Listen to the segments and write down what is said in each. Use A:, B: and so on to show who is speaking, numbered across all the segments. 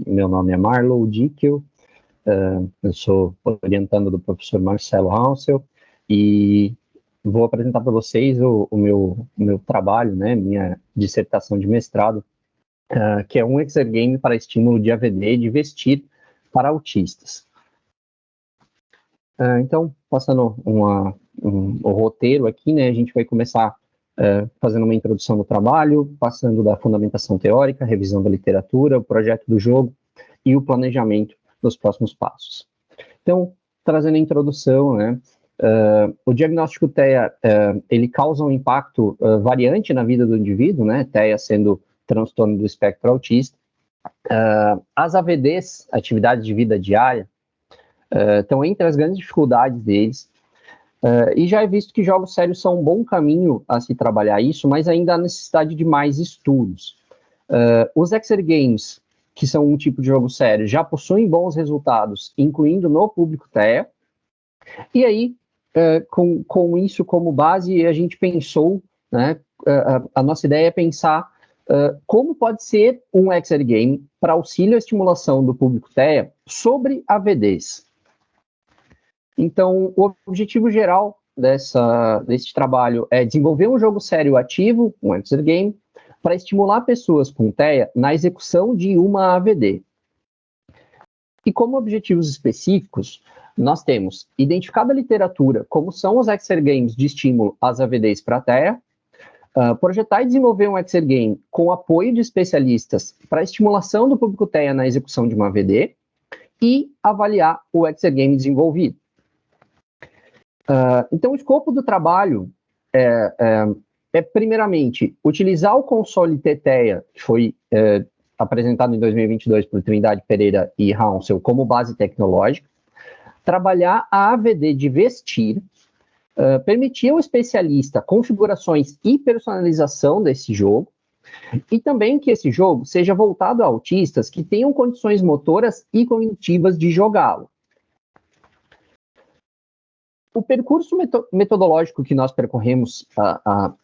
A: Meu nome é Marlow Dickel, eu sou orientando do professor Marcelo Haunsel e vou apresentar para vocês o meu trabalho, né, minha dissertação de mestrado, que é um exergame para estímulo de AVD de vestir para autistas. Então, passando o roteiro aqui, né, a gente vai começar fazendo uma introdução do trabalho, passando da fundamentação teórica, revisão da literatura, o projeto do jogo e o planejamento dos próximos passos. Então, trazendo a introdução, né, o diagnóstico TEA, ele causa um impacto variante na vida do indivíduo, né, TEA sendo transtorno do espectro autista. As AVDs, atividades de vida diária, estão entre as grandes dificuldades deles, e já é visto que jogos sérios são um bom caminho a se trabalhar isso, mas ainda há necessidade de mais estudos. Os Exergames, que são um tipo de jogo sério, já possuem bons resultados, incluindo no público TEA, e aí, com isso como base, a gente pensou, né, a nossa ideia é pensar como pode ser um Exergame para auxílio à estimulação do público TEA sobre AVDs. Então, o objetivo geral desse trabalho é desenvolver um jogo sério ativo, um Exergame, para estimular pessoas com TEA na execução de uma AVD. E como objetivos específicos, nós temos identificado a literatura, como são os Exergames de estímulo às AVDs para TEA, projetar e desenvolver um Exergame com apoio de especialistas para estimulação do público TEA na execução de uma AVD e avaliar o Exergame desenvolvido. Então, o escopo do trabalho é, primeiramente, utilizar o console TTEA, que foi apresentado em 2022 por Trindade Pereira e Haunsel como base tecnológica, trabalhar a AVD de vestir, permitir ao especialista configurações e personalização desse jogo, e também que esse jogo seja voltado a autistas que tenham condições motoras e cognitivas de jogá-lo. O percurso metodológico que nós percorremos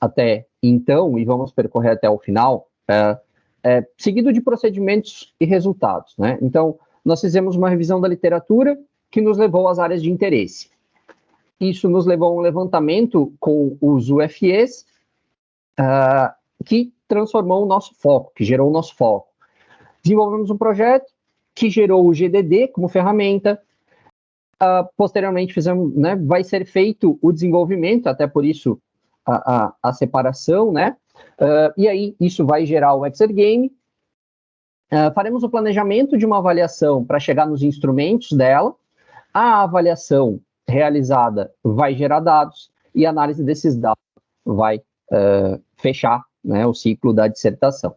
A: até então, e vamos percorrer até o final, é seguido de procedimentos e resultados, né? Então, nós fizemos uma revisão da literatura que nos levou às áreas de interesse. Isso nos levou a um levantamento com os UFEs, que transformou o nosso foco, que gerou o nosso foco. Desenvolvemos um projeto que gerou o GDD como ferramenta. Posteriormente fizemos, né, vai ser feito o desenvolvimento, até por isso a separação, né, e aí isso vai gerar o Exergame. Faremos o planejamento de uma avaliação para chegar nos instrumentos dela, a avaliação realizada vai gerar dados, e a análise desses dados vai fechar, né, o ciclo da dissertação.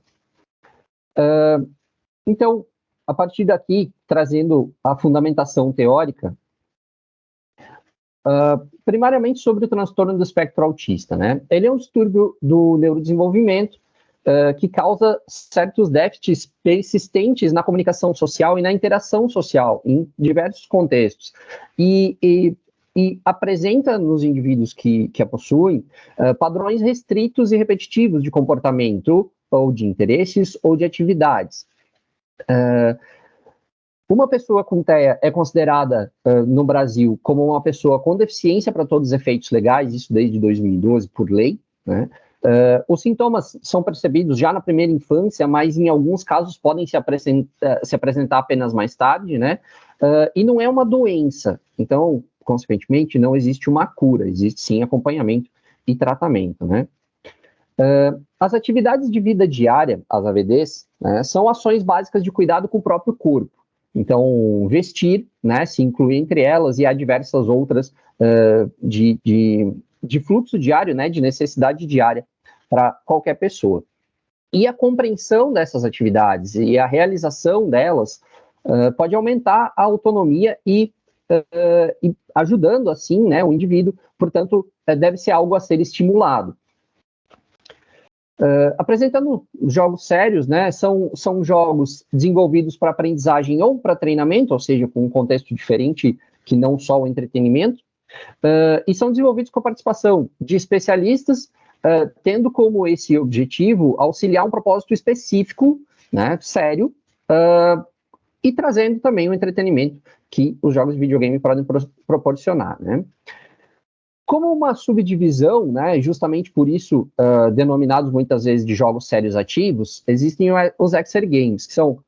A: Então, a partir daqui, trazendo a fundamentação teórica, primariamente sobre o transtorno do espectro autista, né? Ele é um distúrbio do neurodesenvolvimento que causa certos déficits persistentes na comunicação social e na interação social, em diversos contextos, e apresenta nos indivíduos que a possuem padrões restritos e repetitivos de comportamento, ou de interesses, ou de atividades. Uma pessoa com TEA é considerada no Brasil como uma pessoa com deficiência para todos os efeitos legais, isso desde 2012, por lei, né? Os sintomas são percebidos já na primeira infância, mas em alguns casos podem se apresentar apenas mais tarde, né? E não é uma doença, então, consequentemente, não existe uma cura, existe sim acompanhamento e tratamento, né? As atividades de vida diária, as AVDs, né, são ações básicas de cuidado com o próprio corpo. Então, vestir, né, se inclui entre elas, e há diversas outras de fluxo diário, né, de necessidade diária para qualquer pessoa. E a compreensão dessas atividades e a realização delas pode aumentar a autonomia e ajudando, assim, né, o indivíduo, portanto, deve ser algo a ser estimulado. Apresentando jogos sérios, né, são jogos desenvolvidos para aprendizagem ou para treinamento, ou seja, com um contexto diferente que não só o entretenimento, e são desenvolvidos com a participação de especialistas, tendo como esse objetivo auxiliar um propósito específico, né, sério, e trazendo também o entretenimento que os jogos de videogame podem proporcionar, né? Como uma subdivisão, né, justamente por isso denominados muitas vezes de jogos sérios ativos, existem os Exergames, que são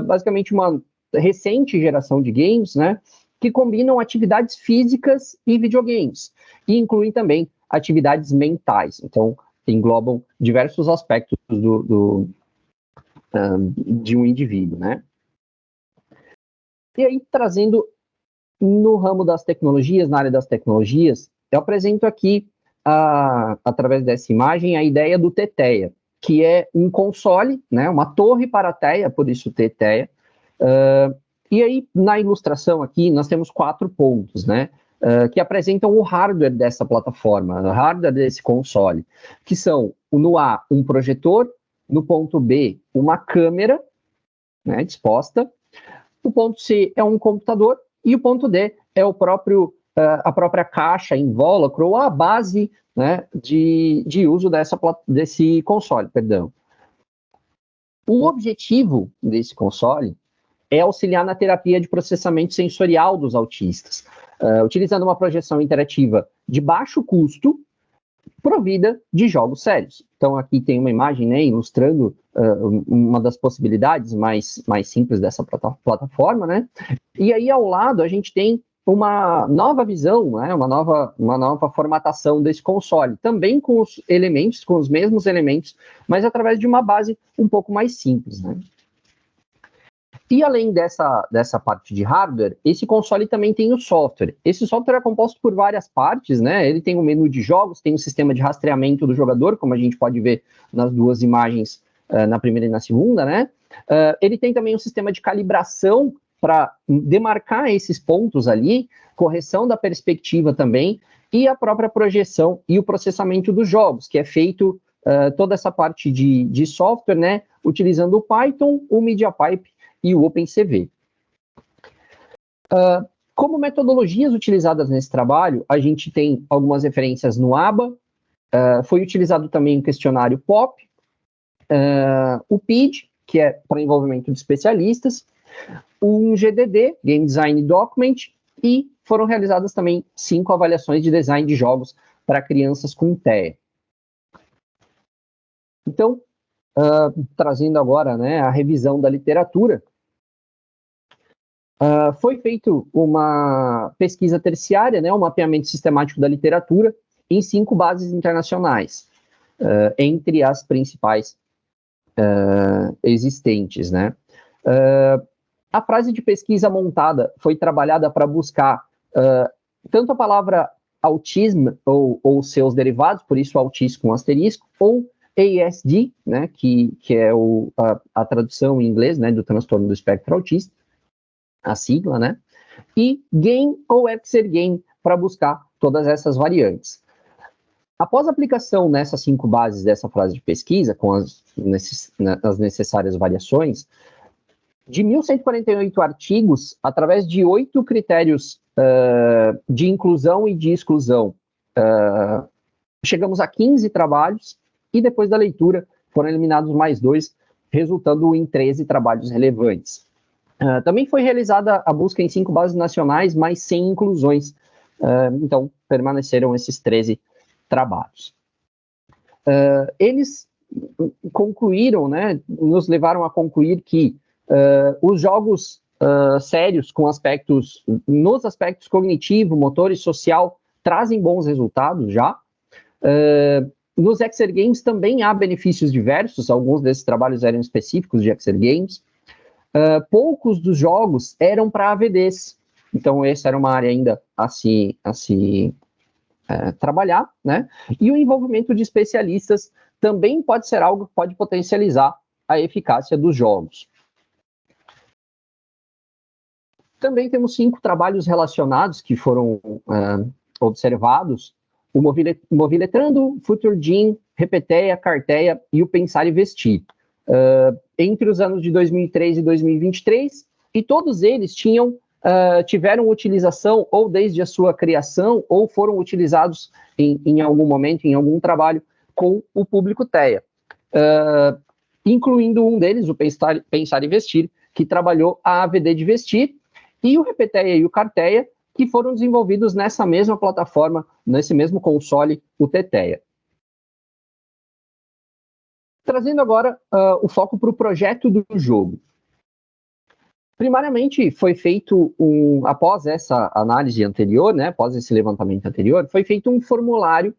A: basicamente uma recente geração de games, né, que combinam atividades físicas e videogames, e incluem também atividades mentais, então englobam diversos aspectos de um indivíduo, né. E aí, trazendo no ramo das tecnologias, na área das tecnologias, eu apresento aqui, através dessa imagem, a ideia do Teteia, que é um console, né, uma torre para a teia, por isso Teteia. E aí, na ilustração aqui, nós temos 4 pontos, né, que apresentam o hardware dessa plataforma, o hardware desse console, que são, no A, um projetor, no ponto B, uma câmera, né, disposta, o ponto C é um computador, e o ponto D é a própria caixa invólucro, ou a base, né, de uso desse console, perdão. O objetivo desse console é auxiliar na terapia de processamento sensorial dos autistas, utilizando uma projeção interativa de baixo custo, provida de jogos sérios. Então, aqui tem uma imagem, né, ilustrando uma das possibilidades mais simples dessa plataforma, né? E aí, ao lado, a gente tem uma nova visão, né, uma nova formatação desse console, também com os mesmos elementos, mas através de uma base um pouco mais simples, né? E além dessa parte de hardware, esse console também tem o software. Esse software é composto por várias partes, né? Ele tem um menu de jogos, tem um sistema de rastreamento do jogador, como a gente pode ver nas duas imagens, na primeira e na segunda, né? Ele tem também um sistema de calibração para demarcar esses pontos ali, correção da perspectiva também, e a própria projeção e o processamento dos jogos, que é feito toda essa parte de software, né? Utilizando o Python, o MediaPipe e o OpenCV. Como metodologias utilizadas nesse trabalho, a gente tem algumas referências no ABA, foi utilizado também o questionário POP, o PID, que é para envolvimento de especialistas, um GDD, Game Design Document, e foram realizadas também 5 avaliações de design de jogos para crianças com TEA. Então, trazendo agora, né, a revisão da literatura, foi feito uma pesquisa terciária, né, um mapeamento sistemático da literatura em 5 bases internacionais, entre as principais existentes, né. A frase de pesquisa montada foi trabalhada para buscar tanto a palavra autismo ou seus derivados, por isso autismo com asterisco, ou ASD, né, que é a tradução em inglês, né, do transtorno do espectro autista, a sigla, né, e game ou exergame para buscar todas essas variantes. Após a aplicação nessas 5 bases dessa frase de pesquisa, com as necessárias variações, de 1.148 artigos, através de 8 critérios de inclusão e de exclusão, chegamos a 15 trabalhos, e depois da leitura foram eliminados mais 2, resultando em 13 trabalhos relevantes. Também foi realizada a busca em 5 bases nacionais, mas sem inclusões, então permaneceram esses 13 trabalhos. Eles concluíram, né, nos levaram a concluir que os jogos sérios nos aspectos cognitivo, motor e social trazem bons resultados já. Nos Exergames também há benefícios diversos, alguns desses trabalhos eram específicos de Exergames. Poucos dos jogos eram para AVDs, então essa era uma área ainda a se trabalhar, né? E o envolvimento de especialistas também pode ser algo que pode potencializar a eficácia dos jogos. Também temos 5 trabalhos relacionados que foram observados: o Moviletrando, FutureGene, Repeteia, Carteia e o Pensar e Vestir, entre os anos de 2003 e 2023, e todos eles tiveram utilização ou desde a sua criação ou foram utilizados em algum momento, em algum trabalho com o público TEA, incluindo um deles, o Pensar e Vestir, que trabalhou a AVD de vestir, e o Repeteia e o Carteia, que foram desenvolvidos nessa mesma plataforma, nesse mesmo console, o Teteia. Trazendo agora o foco para o projeto do jogo. Primariamente, foi feito após essa análise anterior, né, após esse levantamento anterior, foi feito um formulário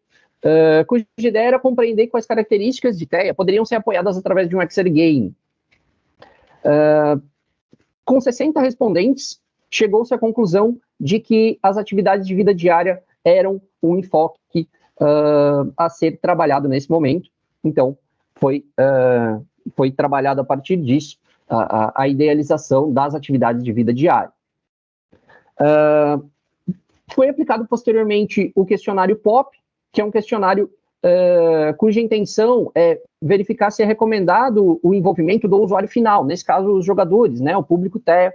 A: cuja ideia era compreender quais características de TEA poderiam ser apoiadas através de um Exergame. Com 60 respondentes, chegou-se à conclusão de que as atividades de vida diária eram um enfoque a ser trabalhado nesse momento. Então, foi trabalhado a partir disso a idealização das atividades de vida diária. Foi aplicado posteriormente o questionário POP, que é um questionário cuja intenção é verificar se é recomendado o envolvimento do usuário final, nesse caso os jogadores, né, o público TEA.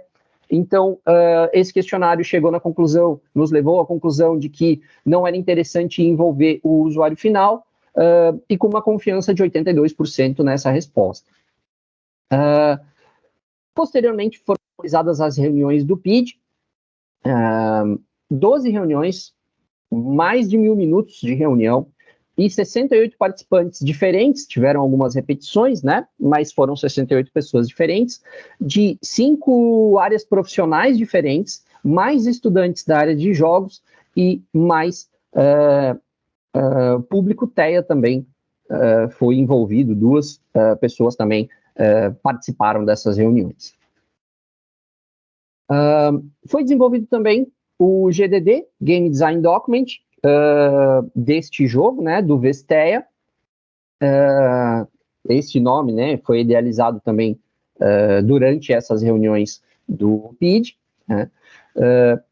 A: Então, esse questionário nos levou à conclusão de que não era interessante envolver o usuário final, e com uma confiança de 82% nessa resposta. Posteriormente, foram realizadas as reuniões do PID, 12 reuniões, mais de 1000 minutos de reunião, e 68 participantes diferentes, tiveram algumas repetições, né, mas foram 68 pessoas diferentes, de 5 áreas profissionais diferentes, mais estudantes da área de jogos e mais público TEA também foi envolvido, 2 pessoas também participaram dessas reuniões. Foi desenvolvido também o GDD, Game Design Document, deste jogo, né, do Vestea. Este nome, né, foi idealizado também durante essas reuniões do PID, né.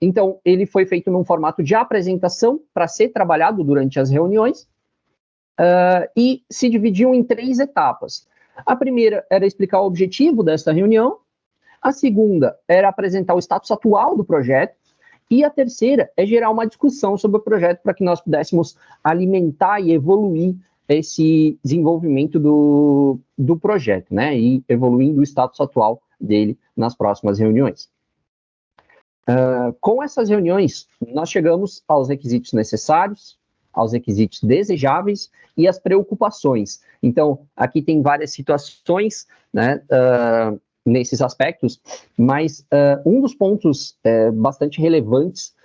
A: Então, ele foi feito num formato de apresentação para ser trabalhado durante as reuniões, e se dividiam em 3 etapas. A primeira era explicar o objetivo dessa reunião, a segunda era apresentar o status atual do projeto, e a terceira é gerar uma discussão sobre o projeto para que nós pudéssemos alimentar e evoluir esse desenvolvimento do projeto, né, e evoluindo o status atual dele nas próximas reuniões. Com essas reuniões, nós chegamos aos requisitos necessários, aos requisitos desejáveis e às preocupações. Então, aqui tem várias situações, né, nesses aspectos, mas um dos pontos bastante relevantes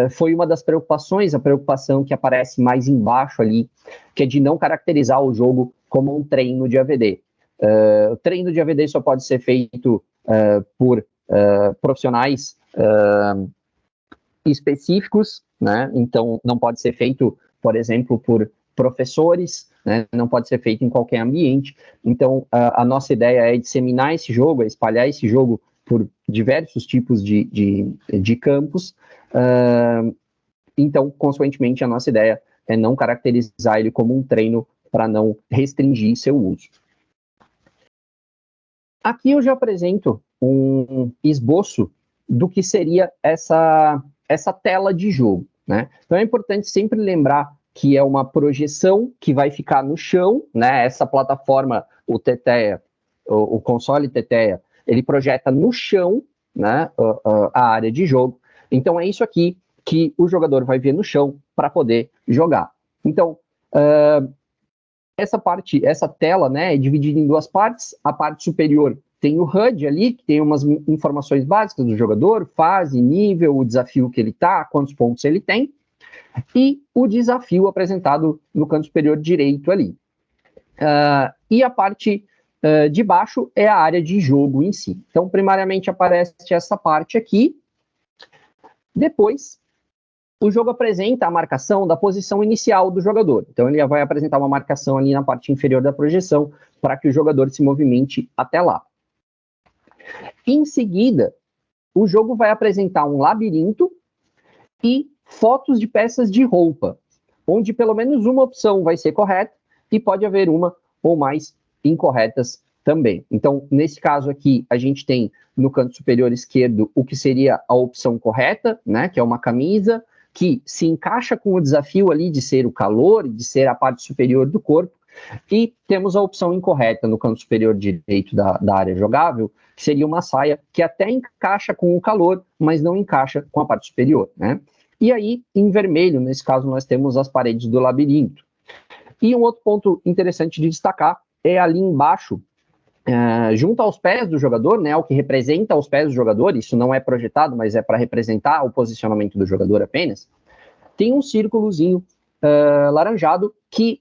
A: foi uma das preocupações, a preocupação que aparece mais embaixo ali, que é de não caracterizar o jogo como um treino de AVD. O treino de AVD só pode ser feito por profissionais específicos, né? Então não pode ser feito, por exemplo, por professores, né? Não pode ser feito em qualquer ambiente. Então a nossa ideia é disseminar esse jogo, é espalhar esse jogo por diversos tipos de campos. Então, consequentemente, a nossa ideia é não caracterizar ele como um treino para não restringir seu uso. Aqui eu já apresento um esboço do que seria essa tela de jogo, né? Então é importante sempre lembrar que é uma projeção que vai ficar no chão, né? Essa plataforma, o Teteia, o console Teteia, ele projeta no chão, né, a área de jogo. Então é isso aqui que o jogador vai ver no chão para poder jogar. Então, essa tela, né, é dividida em 2 partes. A parte superior tem o HUD ali, que tem umas informações básicas do jogador, fase, nível, o desafio que ele está, quantos pontos ele tem, e o desafio apresentado no canto superior direito ali. E a parte de baixo é a área de jogo em si. Então, primariamente aparece essa parte aqui. Depois, o jogo apresenta a marcação da posição inicial do jogador. Então, ele vai apresentar uma marcação ali na parte inferior da projeção para que o jogador se movimente até lá. Em seguida, o jogo vai apresentar um labirinto e fotos de peças de roupa, onde pelo menos uma opção vai ser correta e pode haver uma ou mais incorretas também. Então, nesse caso aqui, a gente tem no canto superior esquerdo o que seria a opção correta, né, que é uma camisa, que se encaixa com o desafio ali de ser o calor, de ser a parte superior do corpo, E temos a opção incorreta no canto superior direito da área jogável, que seria uma saia que até encaixa com o calor, mas não encaixa com a parte superior, né? E aí, em vermelho, nesse caso, nós temos as paredes do labirinto. E um outro ponto interessante de destacar é ali embaixo, junto aos pés do jogador, né, o que representa os pés do jogador, isso não é projetado, mas é para representar o posicionamento do jogador apenas, tem um círculozinho laranjado que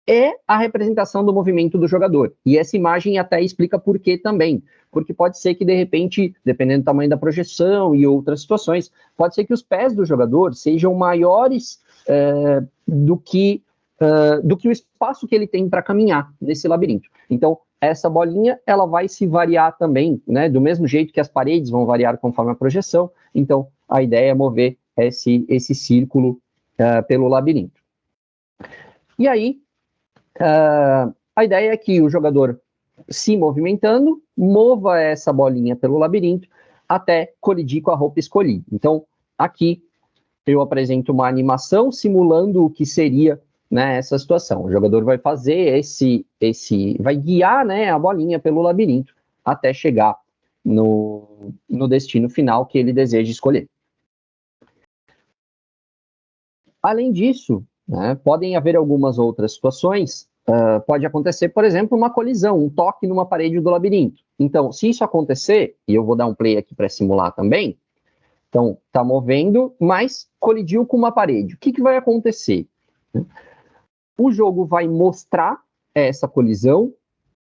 A: é a representação do movimento do jogador. E essa imagem até explica por que também. Porque pode ser que, de repente, dependendo do tamanho da projeção e outras situações, pode ser que os pés do jogador sejam maiores do que o espaço que ele tem para caminhar nesse labirinto. Então, essa bolinha, ela vai se variar também, né? Do mesmo jeito que as paredes vão variar conforme a projeção. Então, a ideia é mover esse círculo pelo labirinto. E aí, a ideia é que o jogador, se movimentando, mova essa bolinha pelo labirinto até colidir com a roupa escolhida. Então, aqui eu apresento uma animação simulando o que seria, né, essa situação. O jogador vai fazer vai guiar, né, a bolinha pelo labirinto até chegar no destino final que ele deseja escolher. Além disso, né, podem haver algumas outras situações. Pode acontecer, por exemplo, uma colisão, um toque numa parede do labirinto. Então, se isso acontecer, e eu vou dar um play aqui para simular também, então, está movendo, mas colidiu com uma parede. O que vai acontecer? O jogo vai mostrar essa colisão,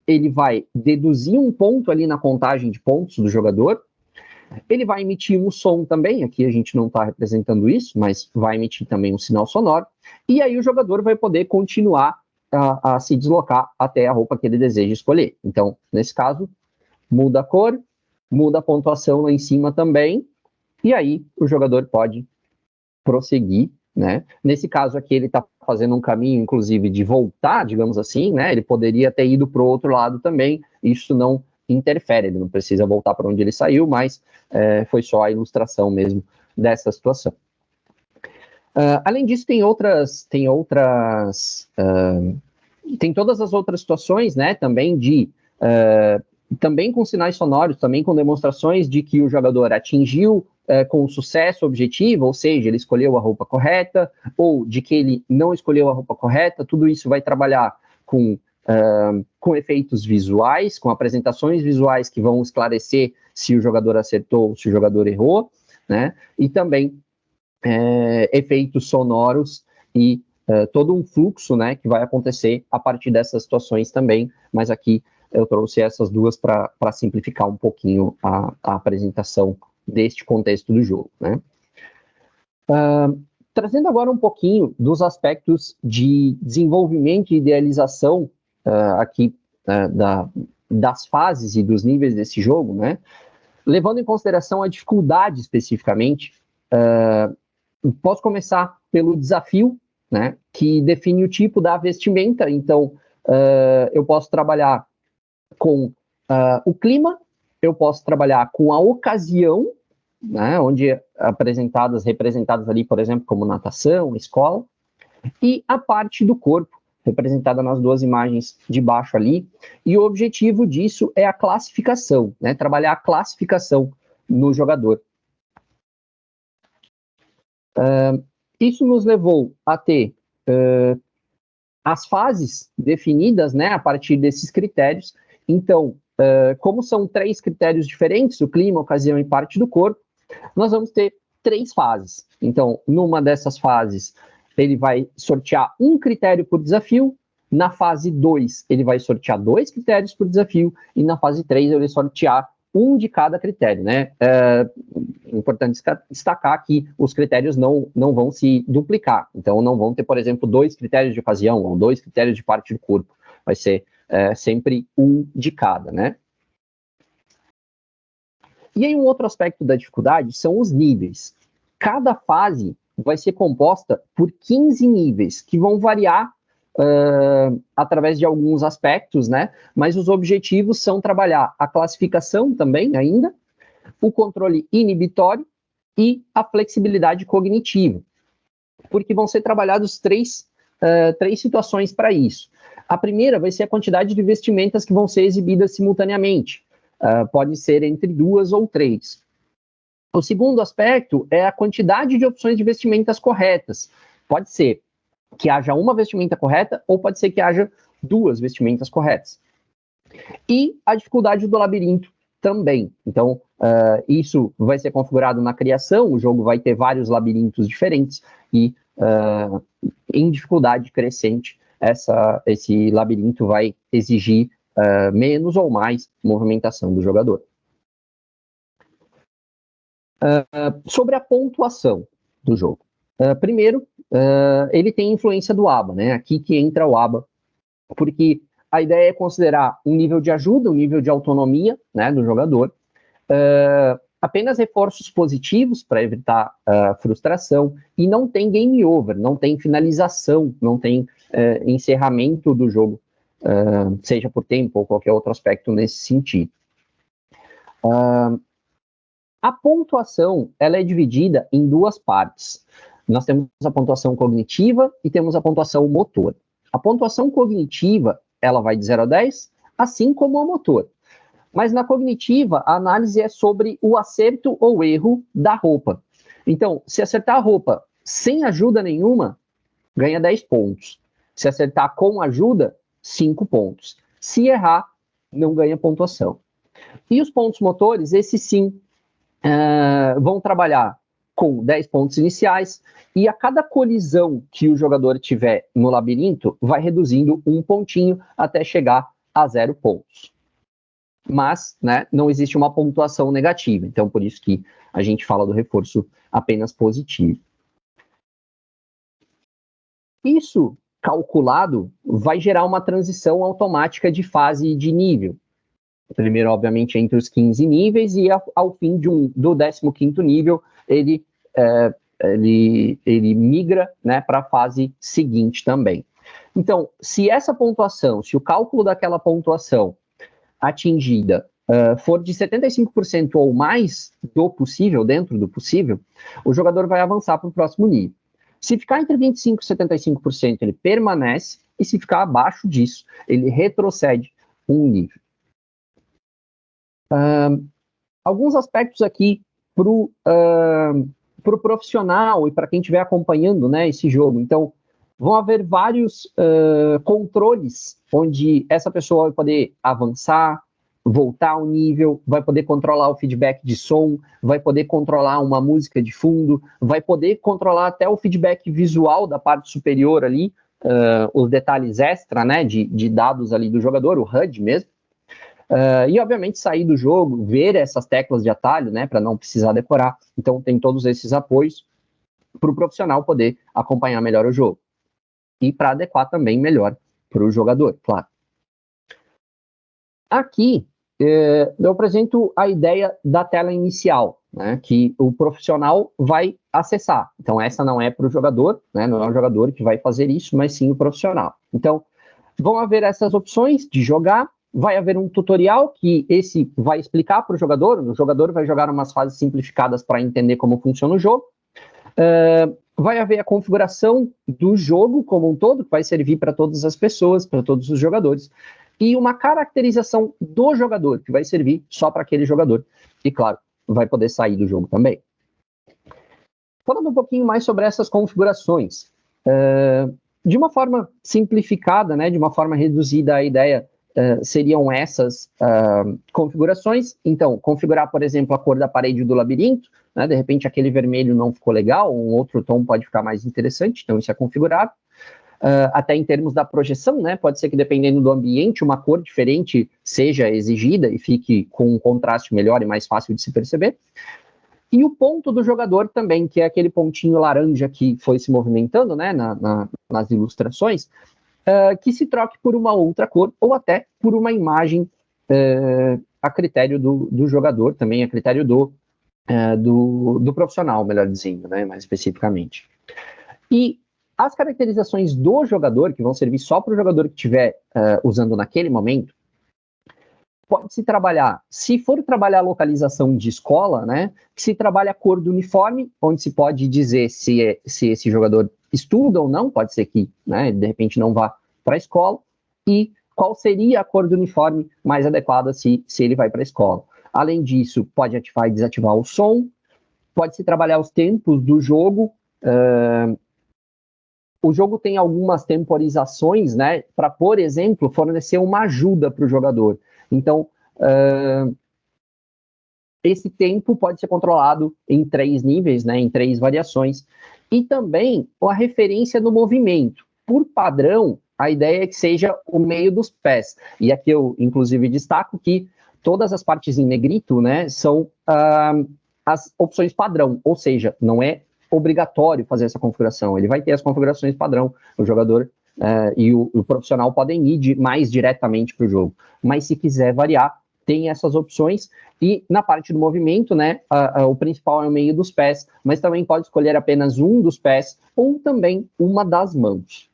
A: ele vai deduzir um ponto ali na contagem de pontos do jogador, ele vai emitir um som também, aqui a gente não está representando isso, mas vai emitir também um sinal sonoro, e aí o jogador vai poder continuar a se deslocar até a roupa que ele deseja escolher. Então, nesse caso, muda a cor, muda a pontuação lá em cima também, e aí o jogador pode prosseguir, né? Nesse caso aqui ele está fazendo um caminho, inclusive, de voltar, digamos assim, né? Ele poderia ter ido para o outro lado também, isso não interfere, ele não precisa voltar para onde ele saiu, mas foi só a ilustração mesmo dessa situação. Além disso, tem todas as outras situações, né, também também com sinais sonoros, também com demonstrações de que o jogador atingiu com sucesso o objetivo, ou seja, ele escolheu a roupa correta, ou de que ele não escolheu a roupa correta. Tudo isso vai trabalhar com efeitos visuais, com apresentações visuais que vão esclarecer se o jogador acertou ou se o jogador errou, né? E também efeitos sonoros e todo um fluxo, né, que vai acontecer a partir dessas situações também, mas aqui eu trouxe essas duas para simplificar um pouquinho a apresentação deste contexto do jogo, né? Trazendo agora um pouquinho dos aspectos de desenvolvimento e idealização aqui das fases e dos níveis desse jogo, né? Levando em consideração a dificuldade especificamente, posso começar pelo desafio, né, que define o tipo da vestimenta. Então, eu posso trabalhar com o clima, eu posso trabalhar com a ocasião, né, onde representadas ali, por exemplo, como natação, escola, e a parte do corpo, representada nas duas imagens de baixo ali. E o objetivo disso é a classificação, né, trabalhar a classificação no jogador. Isso nos levou a ter as fases definidas, né, a partir desses critérios. Então, como são 3 critérios diferentes, o clima, a ocasião e parte do corpo, nós vamos ter 3 fases. Então, numa dessas fases, ele vai sortear um critério por desafio, na fase 2, ele vai sortear 2 critérios por desafio, e na fase 3, ele vai sortear um de cada critério, né? É importante destacar que os critérios não vão se duplicar. Então, não vão ter, por exemplo, 2 critérios de ocasião ou 2 critérios de parte do corpo. Vai ser sempre um de cada, né? E aí, um outro aspecto da dificuldade são os níveis. Cada fase vai ser composta por 15 níveis, que vão variar através de alguns aspectos, né? Mas os objetivos são trabalhar a classificação também, ainda, o controle inibitório e a flexibilidade cognitiva, porque vão ser trabalhados 3 três situações para isso. A primeira vai ser a quantidade de vestimentas que vão ser exibidas simultaneamente. Pode ser entre 2 ou 3. O segundo aspecto é a quantidade de opções de vestimentas corretas. Pode ser que haja uma vestimenta correta ou pode ser que haja 2 vestimentas corretas. E a dificuldade do labirinto também. Então, isso vai ser configurado na criação, o jogo vai ter vários labirintos diferentes e em dificuldade crescente, esse labirinto vai exigir menos ou mais movimentação do jogador. Sobre a pontuação do jogo. Primeiro, ele tem influência do ABA, né? Aqui que entra o ABA, porque a ideia é considerar um nível de ajuda, um nível de autonomia, né, do jogador, apenas reforços positivos para evitar frustração, e não tem game over, não tem finalização, não tem encerramento do jogo, seja por tempo ou qualquer outro aspecto nesse sentido. A pontuação, ela é dividida em 2 partes. Nós temos a pontuação cognitiva e temos a pontuação motor. A pontuação cognitiva, ela vai de 0 a 10, assim como a motor. Mas na cognitiva, a análise é sobre o acerto ou erro da roupa. Então, se acertar a roupa sem ajuda nenhuma, ganha 10 pontos. Se acertar com ajuda, 5 pontos. Se errar, não ganha pontuação. E os pontos motores, esses sim, vão trabalhar com 10 pontos iniciais, e a cada colisão que o jogador tiver no labirinto, vai reduzindo 1 pontinho até chegar a 0 pontos. Mas, né, não existe uma pontuação negativa, então por isso que a gente fala do reforço apenas positivo. Isso, calculado, vai gerar uma transição automática de fase e de nível. Primeiro, obviamente, entre os 15 níveis, e ao fim do 15º nível, ele migra, né, para a fase seguinte também. Então, se essa pontuação, se o cálculo daquela pontuação atingida for de 75% ou mais do possível, dentro do possível, o jogador vai avançar para o próximo nível. Se ficar entre 25% e 75%, ele permanece, e se ficar abaixo disso, ele retrocede um nível. Alguns aspectos aqui para o profissional e para quem estiver acompanhando, né, esse jogo. Então, vão haver vários controles onde essa pessoa vai poder avançar, voltar ao nível, vai poder controlar o feedback de som, vai poder controlar uma música de fundo, vai poder controlar até o feedback visual da parte superior ali, os detalhes extra, né, de dados ali do jogador, o HUD mesmo. E, obviamente, sair do jogo, ver essas teclas de atalho, né, para não precisar decorar. Então, tem todos esses apoios para o profissional poder acompanhar melhor o jogo. E para adequar também melhor para o jogador, claro. Aqui, eu apresento a ideia da tela inicial, né, que o profissional vai acessar. Então, essa não é para o jogador, né, não é o jogador que vai fazer isso, mas sim o profissional. Então, vão haver essas opções de jogar. Vai haver um tutorial que esse vai explicar para o jogador vai jogar umas fases simplificadas para entender como funciona o jogo. Vai haver a configuração do jogo como um todo, que vai servir para todas as pessoas, para todos os jogadores, e uma caracterização do jogador, que vai servir só para aquele jogador. E, claro, vai poder sair do jogo também. Falando um pouquinho mais sobre essas configurações, de uma forma simplificada, né, de uma forma reduzida, a ideia seriam essas configurações. Então, configurar, por exemplo, a cor da parede do labirinto, né? De repente aquele vermelho não ficou legal, um outro tom pode ficar mais interessante, então isso é configurável. Até em termos da projeção, né? Pode ser que dependendo do ambiente, uma cor diferente seja exigida e fique com um contraste melhor e mais fácil de se perceber. E o ponto do jogador também, que é aquele pontinho laranja que foi se movimentando, né, nas ilustrações, que se troque por uma outra cor ou até por uma imagem a critério do jogador, também a critério do profissional, melhor dizendo, né, mais especificamente. E as caracterizações do jogador, que vão servir só para o jogador que estiver usando naquele momento, pode-se trabalhar, se for trabalhar a localização de escola, né, que se trabalha a cor do uniforme, onde se pode dizer se esse jogador estuda ou não, pode ser que, né, de repente não vá para a escola, e qual seria a cor do uniforme mais adequada se ele vai para a escola. Além disso, pode ativar e desativar o som, pode-se trabalhar os tempos do jogo. O jogo tem algumas temporizações, né, para, por exemplo, fornecer uma ajuda para o jogador. Então, esse tempo pode ser controlado em 3 níveis, né, em 3 variações. E também a referência do movimento. Por padrão, a ideia é que seja o meio dos pés. E aqui eu, inclusive, destaco que todas as partes em negrito, né, são as opções padrão, ou seja, não é obrigatório fazer essa configuração. Ele vai ter as configurações padrão, o jogador e o profissional podem ir mais diretamente para o jogo. Mas se quiser variar, tem essas opções. E na parte do movimento, né, o principal é o meio dos pés, mas também pode escolher apenas um dos pés ou também uma das mãos.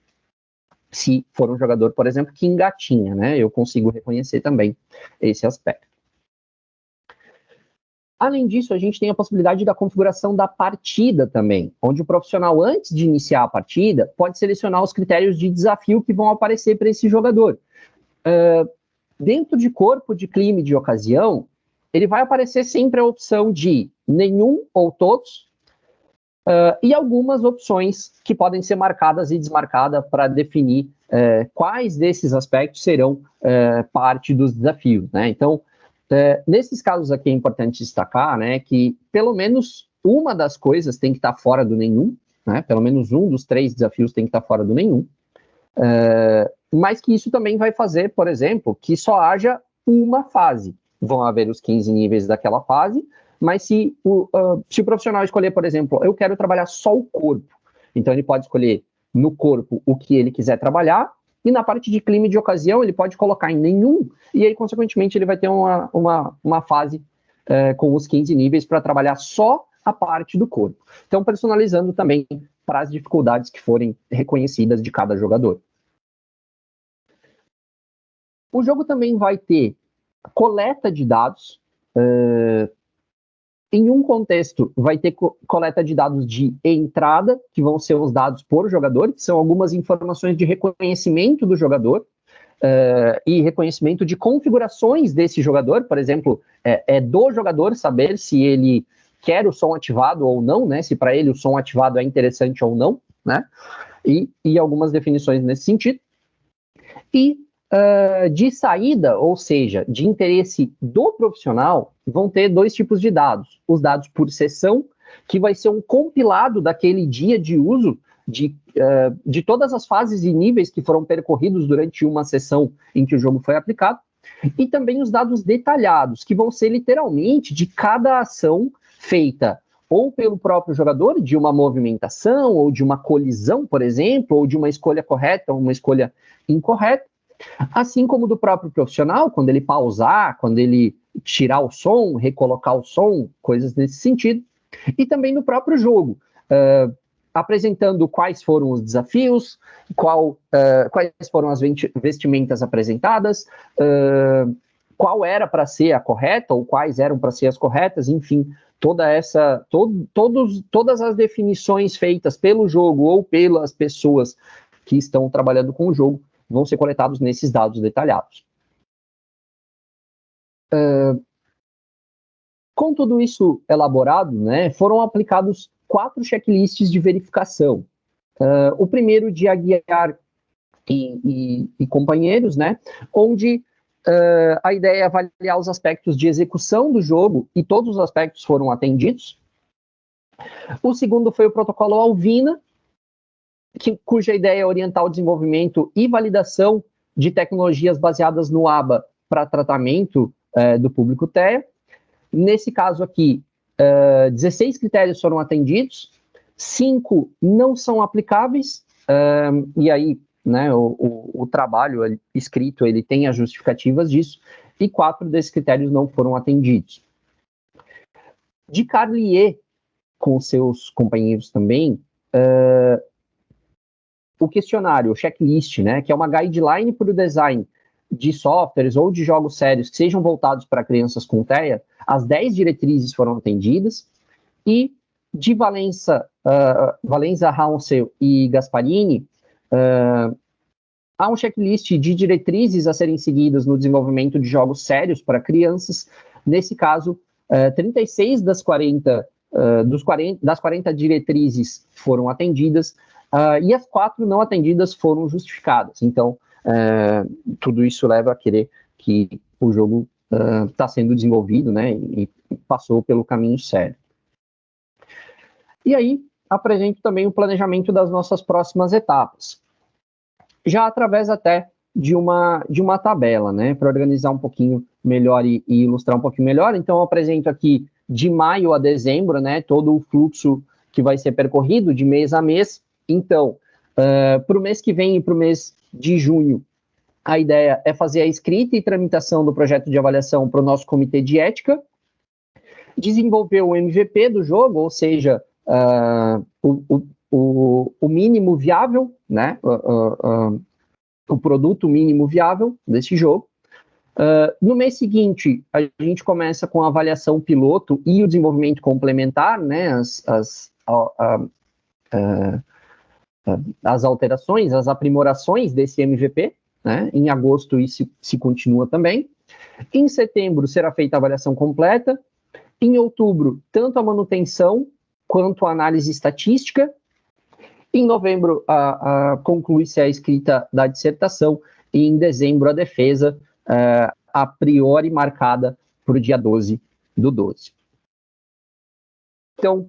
A: Se for um jogador, por exemplo, que engatinha, né, eu consigo reconhecer também esse aspecto. Além disso, a gente tem a possibilidade da configuração da partida também, onde o profissional, antes de iniciar a partida, pode selecionar os critérios de desafio que vão aparecer para esse jogador. Dentro de corpo de clima e de ocasião, ele vai aparecer sempre a opção de nenhum ou todos, e algumas opções que podem ser marcadas e desmarcadas para definir quais desses aspectos serão parte dos desafios, né? Então, nesses casos aqui é importante destacar, né, que pelo menos uma das coisas tem que estar fora do nenhum, né? Pelo menos um dos 3 desafios tem que estar fora do nenhum. Mas que isso também vai fazer, por exemplo, que só haja uma fase. Vão haver os 15 níveis daquela fase, mas se o profissional escolher, por exemplo, eu quero trabalhar só o corpo, então ele pode escolher no corpo o que ele quiser trabalhar, e na parte de clima e de ocasião ele pode colocar em nenhum, e aí, consequentemente, ele vai ter uma fase com os 15 níveis para trabalhar só a parte do corpo. Então, personalizando também para as dificuldades que forem reconhecidas de cada jogador. O jogo também vai ter coleta de dados. Em um contexto, vai ter coleta de dados de entrada, que vão ser os dados por jogador, que são algumas informações de reconhecimento do jogador, e reconhecimento de configurações desse jogador. Por exemplo, é do jogador saber se ele quer o som ativado ou não, né? Se para ele o som ativado é interessante ou não, né? E algumas definições nesse sentido. E de saída, ou seja, de interesse do profissional, vão ter 2 tipos de dados. Os dados por sessão, que vai ser um compilado daquele dia de uso de todas as fases e níveis que foram percorridos durante uma sessão em que o jogo foi aplicado, e também os dados detalhados, que vão ser literalmente de cada ação feita ou pelo próprio jogador, de uma movimentação, ou de uma colisão, por exemplo, ou de uma escolha correta ou uma escolha incorreta, assim como do próprio profissional, quando ele pausar, quando ele tirar o som, recolocar o som, coisas nesse sentido, e também no próprio jogo, apresentando quais foram os desafios, quais foram as vestimentas apresentadas, qual era para ser a correta, ou quais eram para ser as corretas, enfim, todas as definições feitas pelo jogo ou pelas pessoas que estão trabalhando com o jogo vão ser coletados nesses dados detalhados. Com tudo isso elaborado, né, foram aplicados 4 checklists de verificação. O primeiro de Aguiar e companheiros, né, onde a ideia é avaliar os aspectos de execução do jogo e todos os aspectos foram atendidos. O segundo foi o protocolo Alvina, cuja ideia é orientar o desenvolvimento e validação de tecnologias baseadas no ABA para tratamento do público TEA. Nesse caso aqui, 16 critérios foram atendidos, 5 não são aplicáveis, e aí, né, o trabalho escrito ele tem as justificativas disso, e 4 desses critérios não foram atendidos. De Carlier, com seus companheiros também, o questionário, o checklist, né, que é uma guideline para o design de softwares ou de jogos sérios que sejam voltados para crianças com TEA, as 10 diretrizes foram atendidas, e De Valença, Hounsel e Gasparini, há um checklist de diretrizes a serem seguidas no desenvolvimento de jogos sérios para crianças. Nesse caso, 36 das 40 diretrizes foram atendidas, e as 4 não atendidas foram justificadas. Então, tudo isso leva a querer que o jogo está sendo desenvolvido, né, e passou pelo caminho certo. E aí, apresento também o planejamento das nossas próximas etapas, já através até de uma tabela, né, para organizar um pouquinho melhor e ilustrar um pouquinho melhor. Então, eu apresento aqui de maio a dezembro, né, todo o fluxo que vai ser percorrido de mês a mês. Então, para o mês que vem e para o mês de junho, a ideia é fazer a escrita e tramitação do projeto de avaliação para o nosso comitê de ética, desenvolver o MVP do jogo, ou seja, o mínimo viável, né, o produto mínimo viável desse jogo. No mês seguinte, a gente começa com a avaliação piloto e o desenvolvimento complementar, né, as alterações, as aprimorações desse MVP, né? Em agosto isso se continua também. Em setembro será feita a avaliação completa. Em outubro, tanto a manutenção quanto a análise estatística. Em novembro, conclui-se a escrita da dissertação, e em dezembro a defesa, a priori marcada para o dia 12/12. Então,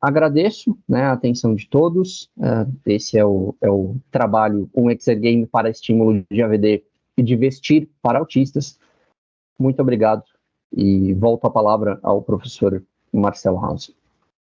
A: agradeço, né, a atenção de todos. Esse é o trabalho, um Exergame para estímulo de AVD e de vestir para autistas. Muito obrigado, e volto a palavra ao professor Marcelo Hounsel.